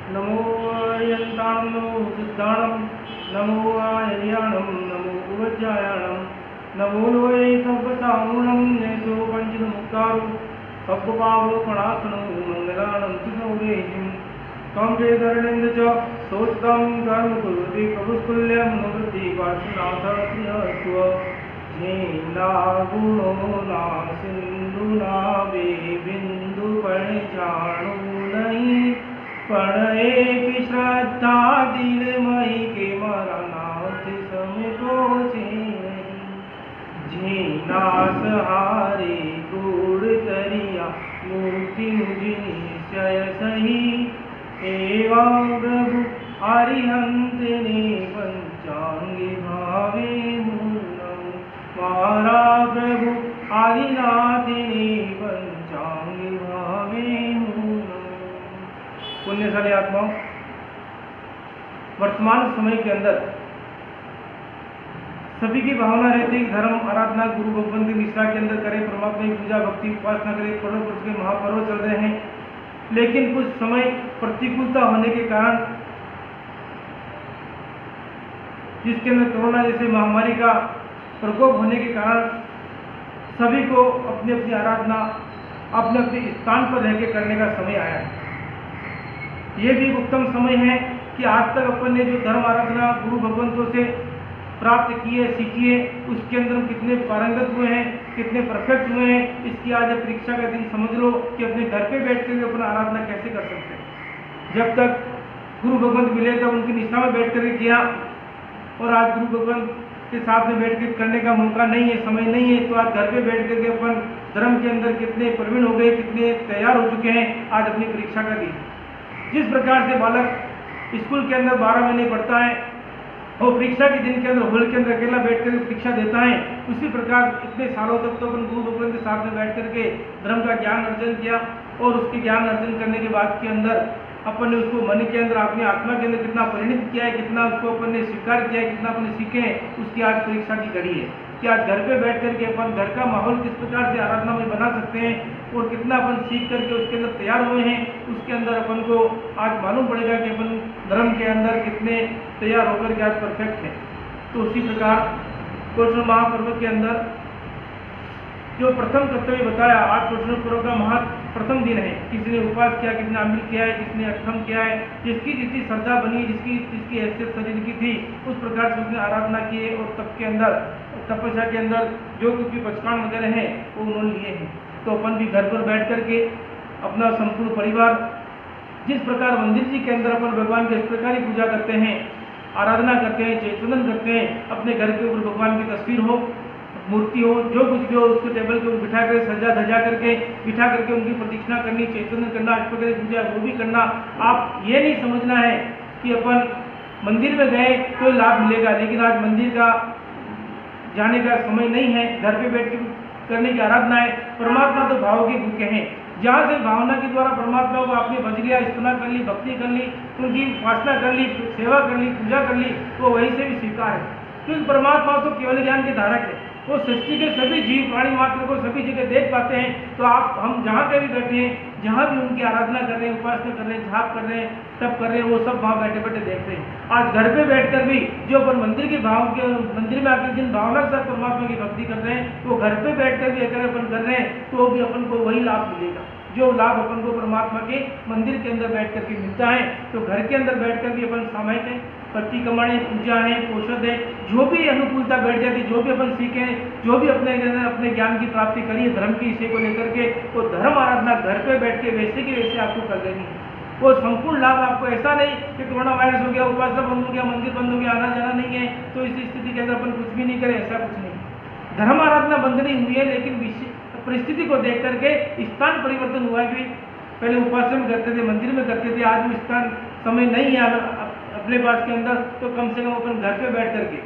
नमो यन्ताणं नमो सिद्धाणं नमो आयर्याणं नमो उपज्यायाणं नमो लोये सर्वसामूलं नेसो पञ्चमुक्तारो सर्वपावपणासनो मङ्गलानं सुसौदेहिं त्वं चेतरणेन्द्र च सोचितं कर्म कुरुते कवुस्तुल्यं मनोवृत्ति वासुनाथ प्रियस्व नीला गुणो ना सिंधुना वे बिंदु पर जाणु नहीं पण एक श्रद्धा दिल मई के मारा नाथ समितो छे झीना सहारे गुड़ तरिया मूर्ति मुझे निश्चय सही एवं प्रभु हरिहंत ने पंचांगी भावे मारा प्रभु आदिनाथ ने पंचांगी भावे पुण्यशाली आत्माओं, वर्तमान समय के अंदर सभी की भावना रहती है धर्म आराधना गुरु भगवंत की निष्ठा के अंदर करें, परमात्मा की पूजा भक्ति उपासना करें, करोड़ पुरुष के महापर्व चल रहे हैं। लेकिन कुछ समय प्रतिकूलता होने के कारण, जिसके अंदर कोरोना जैसे महामारी का प्रकोप होने के कारण सभी को अपनी अपनी आराधना अपने अपने स्थान पर रहकर करने का समय आया है। ये भी उत्तम समय है कि आज तक अपन ने जो धर्म आराधना गुरु भगवंतों से प्राप्त किए सीखिए, उसके अंदर हम कितने पारंगत हुए हैं, कितने परफेक्ट हुए हैं, इसकी आज परीक्षा का दिन समझ लो कि अपने घर पे बैठ कर अपना आराधना कैसे कर सकते हैं। जब तक गुरु भगवंत मिले तब उनकी निष्ठा में बैठ कर किया, और आज गुरु भगवंत के साथ में बैठ कर करने का मौका नहीं है, समय नहीं है, तो आज घर पे बैठ करके अपन धर्म के अंदर कितने प्रवीण हो गए, कितने तैयार हो चुके हैं आज अपनी परीक्षा का दिन। जिस प्रकार से बालक स्कूल के अंदर 12 महीने पढ़ता है और परीक्षा के दिन के अंदर हॉल के अंदर अकेला बैठ कर परीक्षा देता है, उसी प्रकार इतने सालों तक तो अपन गुरु भगवान के साथ में बैठ करके धर्म का ज्ञान अर्जन किया, और उसके ज्ञान अर्जन करने के बाद के अंदर अपन ने उसको मन के अंदर अपनी आत्मा के अंदर कितना परिणित किया है, कितना उसको अपन ने स्वीकार किया है, कितना अपन ने सीखे हैं, उसकी आज परीक्षा की घड़ी है कि आज घर पे बैठ करके अपन घर का माहौल किस प्रकार से आराधना में बना सकते हैं, और कितना अपन सीख करके उसके अंदर तैयार हुए हैं, उसके अंदर अपन को आज मालूम पड़ेगा कि अपन धर्म के अंदर कितने तैयार होकर के आज परफेक्ट है। तो उसी प्रकार कृष्ण महापर्व के अंदर जो प्रथम कर्तव्य बताया, आज कृष्ण पर्व का प्रथम दिन है। किसी ने उपवास किया, किसी ने अमृत किया है, किसी ने अष्टम किया है, जिसकी जितनी श्रद्धा बनी, जिसकी हैसियत शरीर की थी, उस प्रकार से उसने आराधना की है, और तप के अंदर तपस्या के अंदर जो कुछ भी पचकान वगैरह है वो उन्होंने लिए हैं। तो अपन भी घर पर बैठ करके अपना संपूर्ण परिवार जिस प्रकार मंदिर जी के अंदर अपन भगवान की इस प्रकार ही पूजा करते हैं, आराधना करते हैं, चैतन्य करते हैं, अपने घर के ऊपर भगवान की तस्वीर हो, मूर्ति हो, जो कुछ भी हो, उसको टेबल के ऊपर बिठा कर सजा धजा करके बिठा करके उनकी प्रदक्षिणा करनी, चैतन्य करना, इस प्रकार पूजा वो भी करना। आप ये नहीं समझना है कि अपन मंदिर में गए तो लाभ मिलेगा, लेकिन आज मंदिर का जाने का समय नहीं है, घर पे बैठ के करने की आराधना है। परमात्मा तो भाव के भूखे हैं, जहाँ से भावना के द्वारा परमात्मा को आपने भज लिया, स्तुना कर ली, भक्ति कर ली, उनकी उपासना कर ली, सेवा कर ली, पूजा कर ली, तो वहीं से भी स्वीकार है। क्योंकि परमात्मा तो केवल ज्ञान के धारक है, वो सृष्टि के सभी जीव प्राणी मात्र को सभी जगह देख पाते हैं। तो आप हम जहाँ पे भी बैठे हैं, जहाँ भी उनकी आराधना कर रहे हैं, उपासना कर रहे हैं, झाप कर रहे हैं, तप कर रहे हैं, वो सब वहाँ बैठे बैठे देख रहे हैं। आज घर पे बैठकर भी जो अपन मंदिर के भाव के मंदिर में आकर जिन भावना के साथ परमात्मा की भक्ति कर रहे हैं, वो घर पे बैठकर भी अगर अपन कर रहे हैं तो भी अपन को वही लाभ मिलेगा जो लाभ अपन को परमात्मा के मंदिर के अंदर बैठ करके मिलता है। तो घर के अंदर बैठ कर भी अपन सामायिक है, पट्टी कमाने, पूजा है, पोषद है, जो भी अनुकूलता बैठ जाती, जो भी अपन सीखे, जो भी अपने ज्ञान की प्राप्ति करिए धर्म के विषय को लेकर के, वो धर्म आराधना घर पे बैठ के वैसे की वैसे आपको कर लेनी है। वो संपूर्ण लाभ आपको ऐसा नहीं कि कोरोना वायरस हो गया, उपासना बंद हो गया, मंदिर बंद हो गया, आना जाना नहीं है, तो इस स्थिति के अंदर अपन कुछ भी नहीं करें, ऐसा कुछ नहीं। धर्म आराधना बंद नहीं हुई है, लेकिन परिस्थिति को देख करके स्थान परिवर्तन हुआ है। पहले उपासना में करते थे, मंदिर में करते थे, आज वो स्थान समय नहीं है अपने पास के अंदर, तो कम से कम अपन घर पे बैठ करके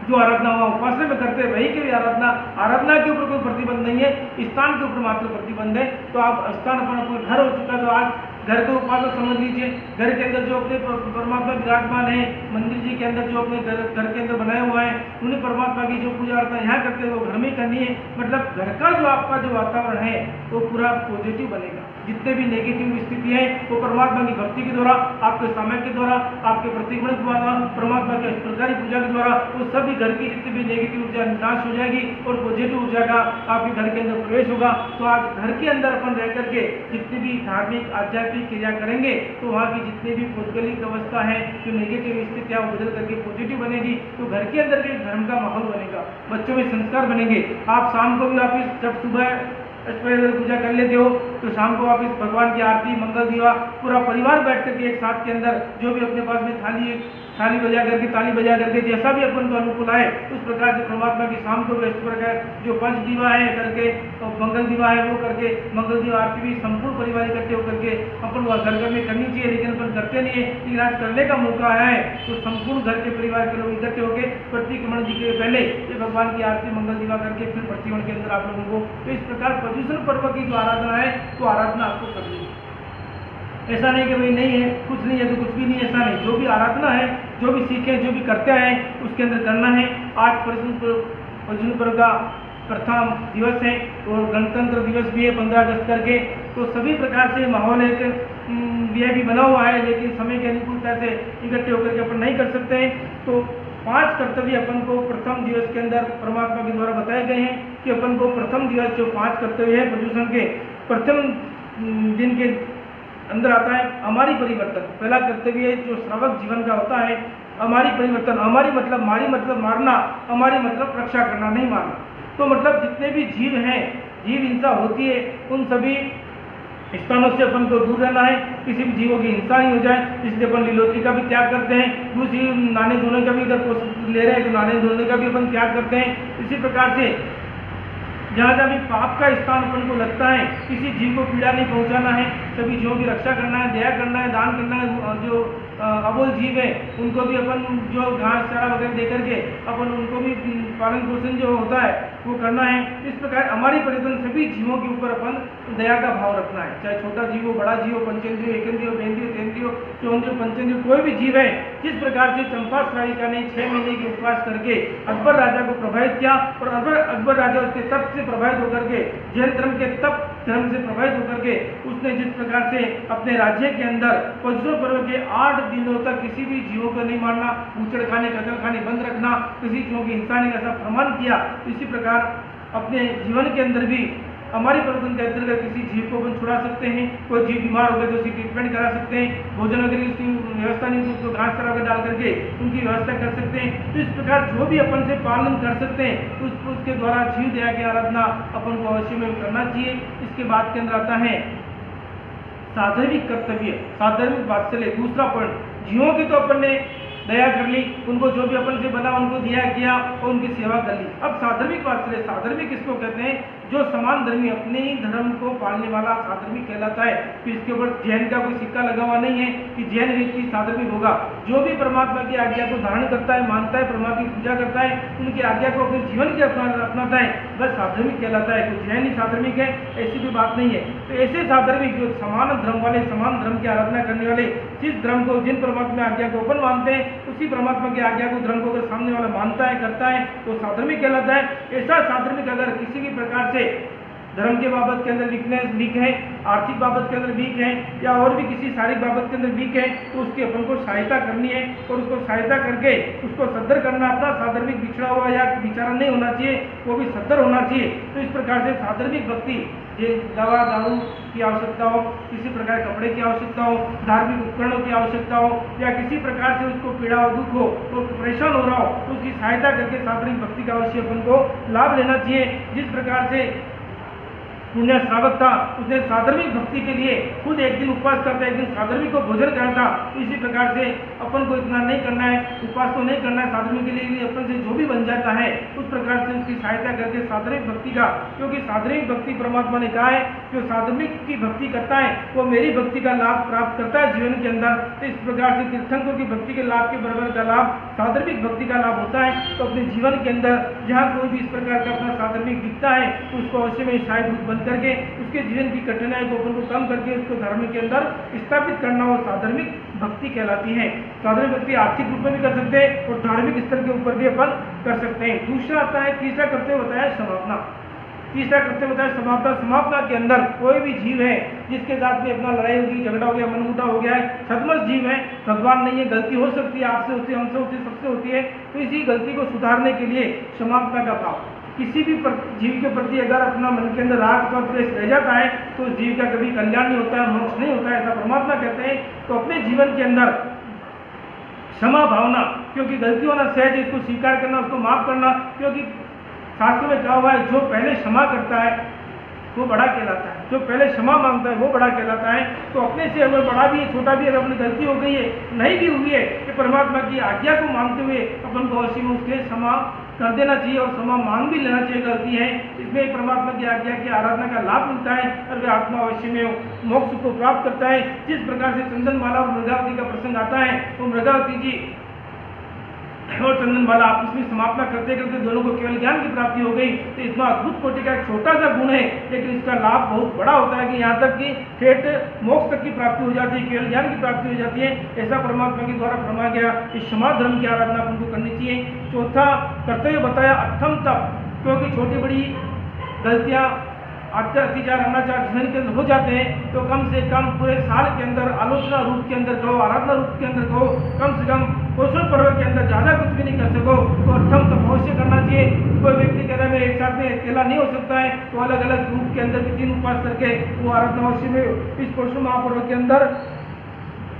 जो आराधना हुआ उपासना में करते हैं, वही की भी आराधना के ऊपर कोई प्रतिबंध नहीं है, स्थान के ऊपर मात्र प्रतिबंध है। तो आप स्थान अपना घर हो चुका, तो आज घर को उपासना समझ लीजिए। घर के अंदर जो अपने परमात्मा विराजमान है, मंदिर जी के अंदर जो अपने घर के अंदर बनाया हुआ है, उन्हें परमात्मा की जो पूजा अर्चना यहाँ करते हैं वो घर में करनी है। मतलब घर का जो आपका जो वातावरण है वो पूरा पॉजिटिव बनेगा। जितने भी नेगेटिव स्थिति है वो परमात्मा की भक्ति के द्वारा, आपके समय के द्वारा, आपके प्रतिगमन के द्वारा, परमात्मा के प्रकारी पूजा के द्वारा वो सभी घर की जितनी भी नेगेटिव ऊर्जा नाश हो जाएगी और पॉजिटिव ऊर्जा का आपके घर के अंदर प्रवेश होगा। तो आज घर के अंदर अपन रह करके जितनी भी धार्मिक आध्यात्मिक क्रिया करेंगे तो वहाँ की जितनी भी भौगोलिक अवस्था है, जो नेगेटिव स्थितियाँ बदल करके पॉजिटिव बनेगी, तो घर के अंदर भी धर्म का माहौल बनेगा, बच्चों में संस्कार बनेंगे। आप शाम को भी वापिस जब सुबह पूजा कर लेते हो तो शाम को वापिस भगवान की आरती, मंगल दीवा, पूरा परिवार बैठ करके एक साथ के अंदर जो भी अपने पास में थाली बजा करके, ताली बजा करके, जैसा भी अपन को अनुकूल आए उस प्रकार से परमात्मा की शाम को भी इस प्रकार जो पंच दीवा है करके और मंगल दीवा है वो करके, मंगल दीवा आरती भी संपूर्ण परिवार इकट्ठे होकर के अपन घर घर में करनी चाहिए, लेकिन अपन करते नहीं है। लेकिन आज करने का मौका आया है तो संपूर्ण घर के परिवार के लोग इकट्ठे होकर प्रतिक्रमण जी के पहले ये भगवान की आरती, मंगल दीवा करके फिर प्रतिक्रमण के अंदर आप लोगों को तो इस प्रकार पर्युषण पर्व की जो आराधना है तो आराधना आपको करनी है। ऐसा नहीं कि भाई नहीं है, कुछ नहीं है तो कुछ भी नहीं, ऐसा नहीं। जो भी आराधना है, जो भी सीखे, जो भी करते हैं उसके अंदर करना है। आज पर्युषण पर्व का प्रथम दिवस है और गणतंत्र दिवस भी है 15 अगस्त करके, तो सभी प्रकार से माहौल एक यह भी बना हुआ है, लेकिन समय की अनुकूलता से इकट्ठे होकर के अपन नहीं कर सकते हैं। तो 5 कर्तव्य अपन को प्रथम दिवस के अंदर परमात्मा के द्वारा बताए गए हैं कि अपन को प्रथम दिवस जो 5 कर्तव्य है पर्युषण के प्रथम दिन के अंदर आता है हमारी परिवर्तन। पहला कर्तव्य जो श्रावक जीवन का होता है, हमारी परिवर्तन। हमारी मतलब मारी मतलब मारना, हमारी मतलब रक्षा करना, नहीं मारना। तो मतलब जितने भी जीव हैं, जीव हिंसा होती है, उन सभी स्थानों से अपन को दूर रहना है, किसी भी जीवों की हिंसा नहीं हो जाए, इसलिए अपन लीलोत्री का भी त्याग करते हैं। दूसरी नाने धोने का भी अगर कोशिश ले रहे हैं तो नाने धोने का भी अपन त्याग करते हैं। इसी प्रकार से जहाँ जहाँ भी पाप का स्थान अपन को लगता है, किसी जीव को पीड़ा नहीं पहुँचाना है, सभी जीवों की रक्षा करना है, दया करना है, दान करना है। जो अबोल जीव है उनको भी अपन जो घास चारा वगैरह दे करके अपन उनको भी पालन पोषण जो होता है वो करना है। इस प्रकार हमारी परिवर्तन सभी जीवों के ऊपर अपन दया का भाव रखना है, चाहे छोटा जीव हो, बड़ा जीव हो, पंचेंद्रिय, एकेंद्रिय, बेंद्रिय, तेंद्रिय, चौंद्रिय, पंचेंद्रिय, कोई भी जीव है। जिस प्रकार से चंपा श्राविका ने 6 महीने के उपवास करके अकबर राजा को प्रभावित किया और अकबर राजा उसके तप से प्रभावित होकर के, जैन धर्म के तप धर्म से प्रभावित होकर के उसने जिस प्रकार से अपने राज्य के अंदर पर्युषण पर्व के 8 दिनों तक किसी भी जीवों को नहीं मारना, ऊचड़ खाने, कतल खाने बंद रखना, किसी जीवों की हिंसा नहीं, ऐसा प्रमाण किया। इसी प्रकार अपने जीवन के अंदर भी हमारी परिवर्तन के अंतर्गत किसी जीव को अपन छुड़ा सकते हैं। कोई जीव बीमार हो गए तो उसकी ट्रीटमेंट करा सकते हैं, भोजन वगैरह उसकी व्यवस्था नहीं तो उसको घास चारा वगैरह डाल करके उनकी व्यवस्था कर सकते हैं। तो इस प्रकार जो भी अपन से पालन कर सकते हैं उसके द्वारा जीव दया की आराधना अपन को अवश्य में करना चाहिए। इसके बाद के अंदर आता है साधर्मिक कर्तव्य, साधर्मिक वात्सल्य। दूसरा पॉइंट, जीवों की तो अपन ने दया कर ली, उनको जो भी अपन से बना उनको दिया किया और उनकी सेवा कर ली। अब साधर्मिक वात्सल्य, साधर्मिक किसको कहते हैं? जो समान धर्मी, अपने ही धर्म को पालने वाला साधर्मिक कहलाता है। फिर इसके ऊपर जैन का कोई सिक्का लगा हुआ नहीं है कि जैन व्यक्ति साधर्मिक होगा। जो भी परमात्मा की आज्ञा को धारण करता है, मानता है, परमात्मा की पूजा करता है, उनकी आज्ञा को अपने जीवन के अपनाता है, वह साधर्मिक कहलाता है। कोई जैन ही साधर्मिक है ऐसी कोई बात नहीं है। तो ऐसे साधर्मिक जो समान धर्म वाले, समान धर्म की आराधना करने वाले, जिस धर्म को, जिन परमात्मा आज्ञा को अपन मानते हैं उसी परमात्मा की आज्ञा को, धर्म को अगर सामने वाला मानता है, करता है तो साधर्मिक कहलाता है। ऐसा साधर्मिक अगर किसी भी प्रकार से धर्म के बाबत के अंदर वीक है, आर्थिक बाबत के अंदर वीक है या और भी किसी शारीरिक बाबत के अंदर वीक है तो उसकी अपन को सहायता करनी है और उसको सहायता करके उसको सद्धर करना। अपना साधर्मिक बिछड़ा हुआ या बिचारा नहीं होना चाहिए, वो भी सद्धर होना चाहिए। तो इस प्रकार से साधर्मिक भक्ति, ये दवा दारू की आवश्यकता हो, किसी प्रकार कपड़े की आवश्यकता हो, धार्मिक उपकरणों की आवश्यकता हो या किसी प्रकार से उसको पीड़ा हो, दुख हो, तो परेशान हो रहा हो तो उसकी सहायता करके साधर्मिक भक्ति का अवश्य अपन को लाभ लेना चाहिए। जिस प्रकार से पुण्य श्रावक था, उसने साधर्मिक भक्ति के लिए खुद एक दिन उपवास करता, एक दिन साधर्मिक को भोजन करता। इसी प्रकार से अपन को इतना नहीं करना है, उपवास तो नहीं करना है साधर्मिक के लिए, अपन से जो भी बन जाता है उस प्रकार से उसकी सहायता करके साधर्मिक भक्ति का, क्योंकि साधर्मिक भक्ति परमात्मा ने कहा है जो साधर्मिक की भक्ति करता है वो मेरी भक्ति का लाभ प्राप्त करता है जीवन के अंदर। तो इस प्रकार से तीर्थंकर की भक्ति के लाभ के बराबर का लाभ साधर्मिक भक्ति का लाभ होता है। तो अपने जीवन के अंदर जहाँ कोई भी इस प्रकार का अपना साधर्मिक दिखता है तो उसको अवश्य में सहायक करके उसके जीवन की कठिनाई को अपन को कम करके उसको धर्म के अंदर स्थापित करना वो साधर्मिक भक्ति कहलाती है। साधर्मिक भक्ति आर्थिक रूप में भी कर सकते हैं और धार्मिक स्तर के ऊपर भी अपन कर सकते हैं। दूसरा आता है, तीसरा करते हुए बताया समापना। तीसरा कर्तव्य बताया समापना। समापना के अंदर कोई भी जीव है जिसके साथ में अपना लड़ाई होगी, झगड़ा हो गया, मनमुटा हो गया है, सदमस जीव है, भगवान नहीं है, गलती हो सकती है, आपसे होती है, हमसे होती है, सबसे होती है, तो इसी गलती को सुधारने के लिए समापना का भाव। किसी भी जीव के प्रति अगर अपना मन के अंदर राग और द्वेष रह जाता है तो जीव का कभी कल्याण नहीं होता है, मोक्ष नहीं होता है, ऐसा परमात्मा कहते हैं। तो अपने जीवन के अंदर क्षमा भावना, क्योंकि गलती होना सहज है, इसको स्वीकार करना, उसको माफ करना, क्योंकि शास्त्रों में कहा हुआ है जो पहले क्षमा करता है वो बड़ा कहलाता है, जो पहले क्षमा मांगता है वो बड़ा कहलाता है। तो अपने से अगर बड़ा भी है, छोटा भी अगर अपनी गलती हो गई है, नहीं भी हुई है, कि परमात्मा की आज्ञा को मानते हुए अपन को अवश्य में उसके क्षमा कर देना चाहिए और क्षमा मांग भी लेना चाहिए। गलती है इसमें परमात्मा की आज्ञा की आराधना का लाभ मिलता है और वे आत्मा अवश्य में मोक्ष को प्राप्त करता है। जिस प्रकार से चंदनमाला और मृगावती का प्रसंग आता है, तो मृगावती जी और चंदनमाला आपस में समापना करते करते दोनों को केवल ज्ञान की प्राप्ति हो गई। तो इतना अद्भुत कोटि का एक छोटा सा गुण है, लेकिन इसका लाभ बहुत बड़ा होता है कि यहाँ तक कि ठेठ मोक्ष तक की प्राप्ति हो जाती है, केवल ज्ञान की प्राप्ति हो जाती है। ऐसा परमात्मा के द्वारा फरमाया गया कि क्षमा धर्म की आराधना अपन को करनी चाहिए। चौथा कर्तव्य बताया अठम तप, क्योंकि छोटी बड़ी गलतियाँ अत्याचार अनाचार जीवन के अंदर हो जाते हैं, तो कम से कम पूरे साल के अंदर आलोचना रूप के अंदर कहो, आराधना रूप के अंदर कहो, कम से कम पोषण पर्व के अंदर ज़्यादा कुछ भी नहीं कर सको तो अठम तप अवश्य करना चाहिए। कोई व्यक्ति कह रहा है मैं एक साथ में अकेला नहीं हो सकता है, तो अलग अलग रूप के अंदर भी 3 उपवास करके वो आराधना अवश्य में इस पोषण महापर्व के अंदर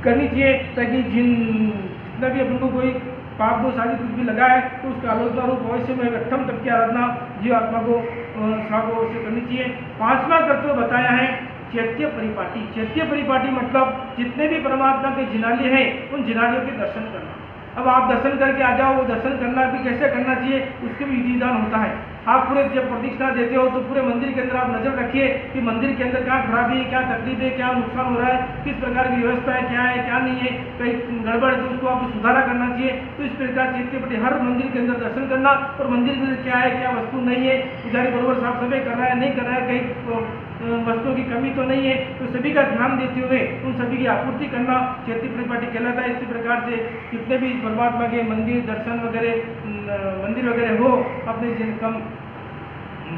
करनी चाहिए, ताकि जितना भी अपन को कोई पाप दोष आदि कुछ भी लगा है तो उसका आलोचना रूप अवश्य में अठम तप की आराधना जीव आत्मा को अवश्य करनी चाहिए। 5वां कर्तव्य बताया है चैत्य परिपाटी। चैत्य परिपाटी मतलब जितने भी परमात्मा के जिनालय हैं उन जिनालयों के दर्शन करना। अब आप दर्शन करके आ जाओ, वो दर्शन करना भी कैसे करना चाहिए उसके भी विधि विधान होता है। आप पूरे जब प्रदक्षिणा देते हो तो पूरे मंदिर के अंदर आप नजर रखिए कि मंदिर के अंदर क्या खराबी है, क्या तकलीफ है, क्या नुकसान हो रहा है, किस प्रकार की व्यवस्था है, क्या नहीं है, कहीं गड़बड़ है तो उसको आपको सुधारा करना चाहिए। तो इस प्रकार चैत्य हर मंदिर के अंदर दर्शन करना और मंदिर के अंदर क्या है, क्या वस्तु नहीं है, पुजारी बरोबर साफ सफाई कर रहा है, नहीं कर रहा है, कहीं वस्तुओं की कमी तो नहीं है, तो सभी का ध्यान देते हुए उन सभी की आपूर्ति करना चैत्य परिपाटी कहलाता है। इसी प्रकार से जितने भी परमात्मा के मंदिर दर्शन वगैरह मंदिर वगैरह हो अपने कम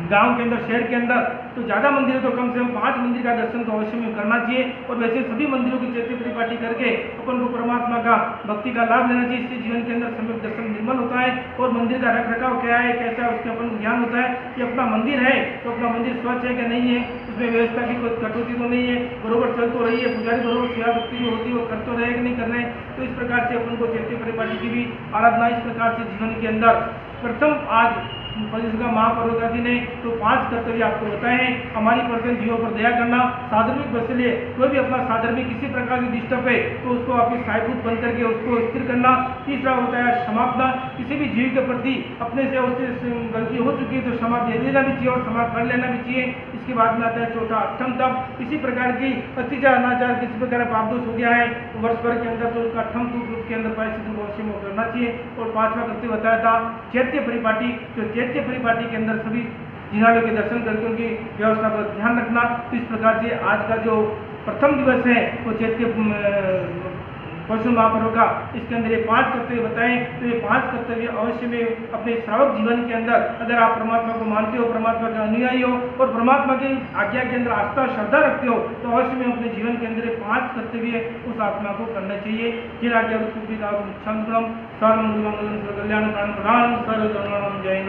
गांव के अंदर शहर के अंदर, तो ज़्यादा मंदिर है तो कम से कम 5 मंदिर का दर्शन तो अवश्य में करना चाहिए। और वैसे सभी मंदिरों की चैत्य परिपाटी करके अपन को परमात्मा का भक्ति का लाभ लेना चाहिए। इससे जीवन के अंदर सम्यक दर्शन निर्मल होता है और मंदिर का रख रखाव क्या है, कैसा है, उसके अपन को ज्ञान होता है कि अपना मंदिर है तो अपना मंदिर स्वच्छ है कि नहीं है, उसमें व्यवस्था की कोई कटौती तो नहीं है, बरोबर चल तो रही है, पुजारी बरोबर सेवा भक्ति जो होती है वो कर तो रहे कि नहीं कर रहे। तो इस प्रकार से अपन को चैत्य परिपाटी की भी आराधना इस प्रकार से जीवन के अंदर प्रथम आज का महापर्व का दिन है तो 5 कर्तव्य आपको बताए हैं। हमारी पर्सन जीवों पर दया करना, साधर्मिक बस लिए कोई भी अपना साधर्मिक किसी प्रकार से डिस्टर्ब है तो उसको अपनी सहायभूत बन करके उसको स्थिर करना। तीसरा होता है क्षमापना, किसी भी जीव के प्रति अपने से उससे गलती हो चुकी है तो क्षमा दे देना भी चाहिए और क्षमा कर लेना भी चाहिए। इसके बाद में आता है चौथा अठम तप, किसी प्रकार की अत्याचार अनाचार किसी प्रकार पाप दोष हो गया है तो वर्ष भर के अंदर तो उसका अठम रूप के अंदर प्रायश्चित अवश्य में करना चाहिए। और 5वां कर्तव्य बताया था चैत्य परिपाटी, तो चैत्य परिपाटी के अंदर सभी जिनालयों के दर्शन करके उनकी व्यवस्था पर ध्यान रखना। तो इस प्रकार से आज का जो प्रथम दिवस है वो चैत्य परशुराम महापर्व का, इसके अंदर ये 5 कर्तव्य बताएं। तो ये 5 कर्तव्य अवश्य में अपने श्रावक जीवन के अंदर अगर आप परमात्मा को मानते हो, परमात्मा के अनुयायी हो और परमात्मा की आज्ञा के अंदर आस्था श्रद्धा रखते हो तो अवश्य में अपने जीवन के अंदर 5 कर्तव्य उस आत्मा को करना चाहिए। जिन आज्ञा कल्याण प्राण प्रधान सर्व जय